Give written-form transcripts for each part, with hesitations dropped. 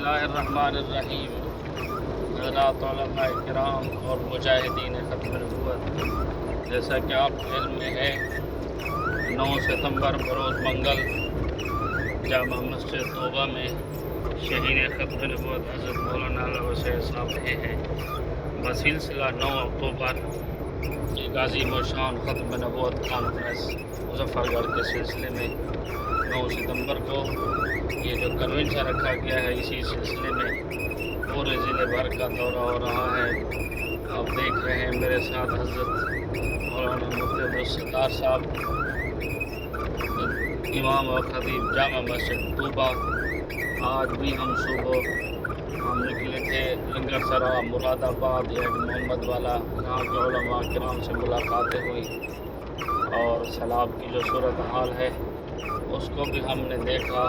اللہ الرحمن الرحیم۔ حضرات علماء کرام اور مجاہدین ختم نبوت، جیسا کہ آپ کے علم میں ہے 9 ستمبر بروز منگل جامع مسجد توبہ میں شہید ختم نبوت حضرت مولانا علامہ وسیع صاحب رہے ہیں۔ بسلسلہ 9 اکتوبر کی غازی مشان ختم نبوت کانفرنس مظفر گڑھ کے سلسلے میں 9 ستمبر کو یہ جو کنونشن رکھا گیا ہے، اسی سلسلے میں پورے ضلع بھر کا دورہ ہو رہا ہے۔ آپ دیکھ رہے ہیں میرے ساتھ حضرت مولانا مفتی عبدالستار صاحب، امام و خطیب جامع مسجد طوبہ۔ آج بھی ہم صبح نکلے تھے لنگر سرا مراد آباد یا محمد والا، یہاں کے علماء کرام سے ملاقاتیں ہوئی اور سیلاب کی جو صورتحال ہے اس کو بھی ہم نے دیکھا،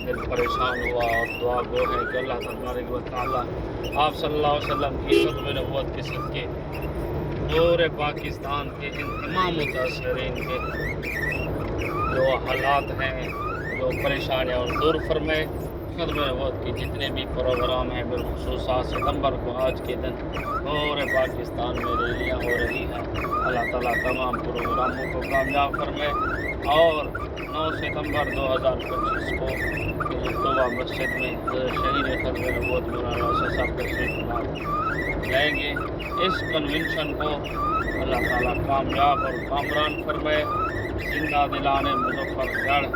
دل پریشان ہوا اور دعا گو ہے کہ اللہ تبارک و تعالی آپ صلی اللہ علیہ وسلم کی ختم نبوت کے صدقے پورے پاکستان کے ان تمام متاثرین کے جو حالات ہیں، جو پریشانیاں اور دور فرمائے۔ ختم نبوت کی جتنے بھی پروگرام ہیں، بالخصوص 7 ستمبر کو آج کے دن پورے پاکستان میں ریلیاں ہو رہی ہیں، اللہ تعالیٰ تمام پروگراموں کو کامیاب فرمائے۔ اور 9 ستمبر 2025 کو طوبہ مسجد میں شہید ختم نبوت مولانا وسیع صاحب تشریف لائیں گے۔ اس کنونشن کو اللہ تعالیٰ کامیاب اور کامران فرمائے۔ زندہ دلان مظفر گڑھ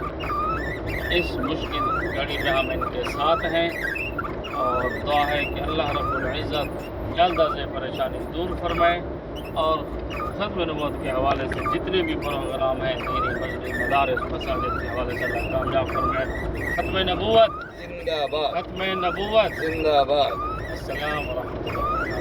اس مشکل گھڑی میں ہم ان کے ساتھ ہیں اور دعا ہے کہ اللہ رب العزت جلد از پریشانی دور فرمائے اور ختم نبوت کے حوالے سے جتنے بھی پروگرام ہیں دینی مسجد مدارس مساجد کے حوالے سے اللہ کامیاب فرمائے۔ ختم نبوت زندہ باد، ختم نبوت زندہ باد۔ السلام ورحمۃ اللہ۔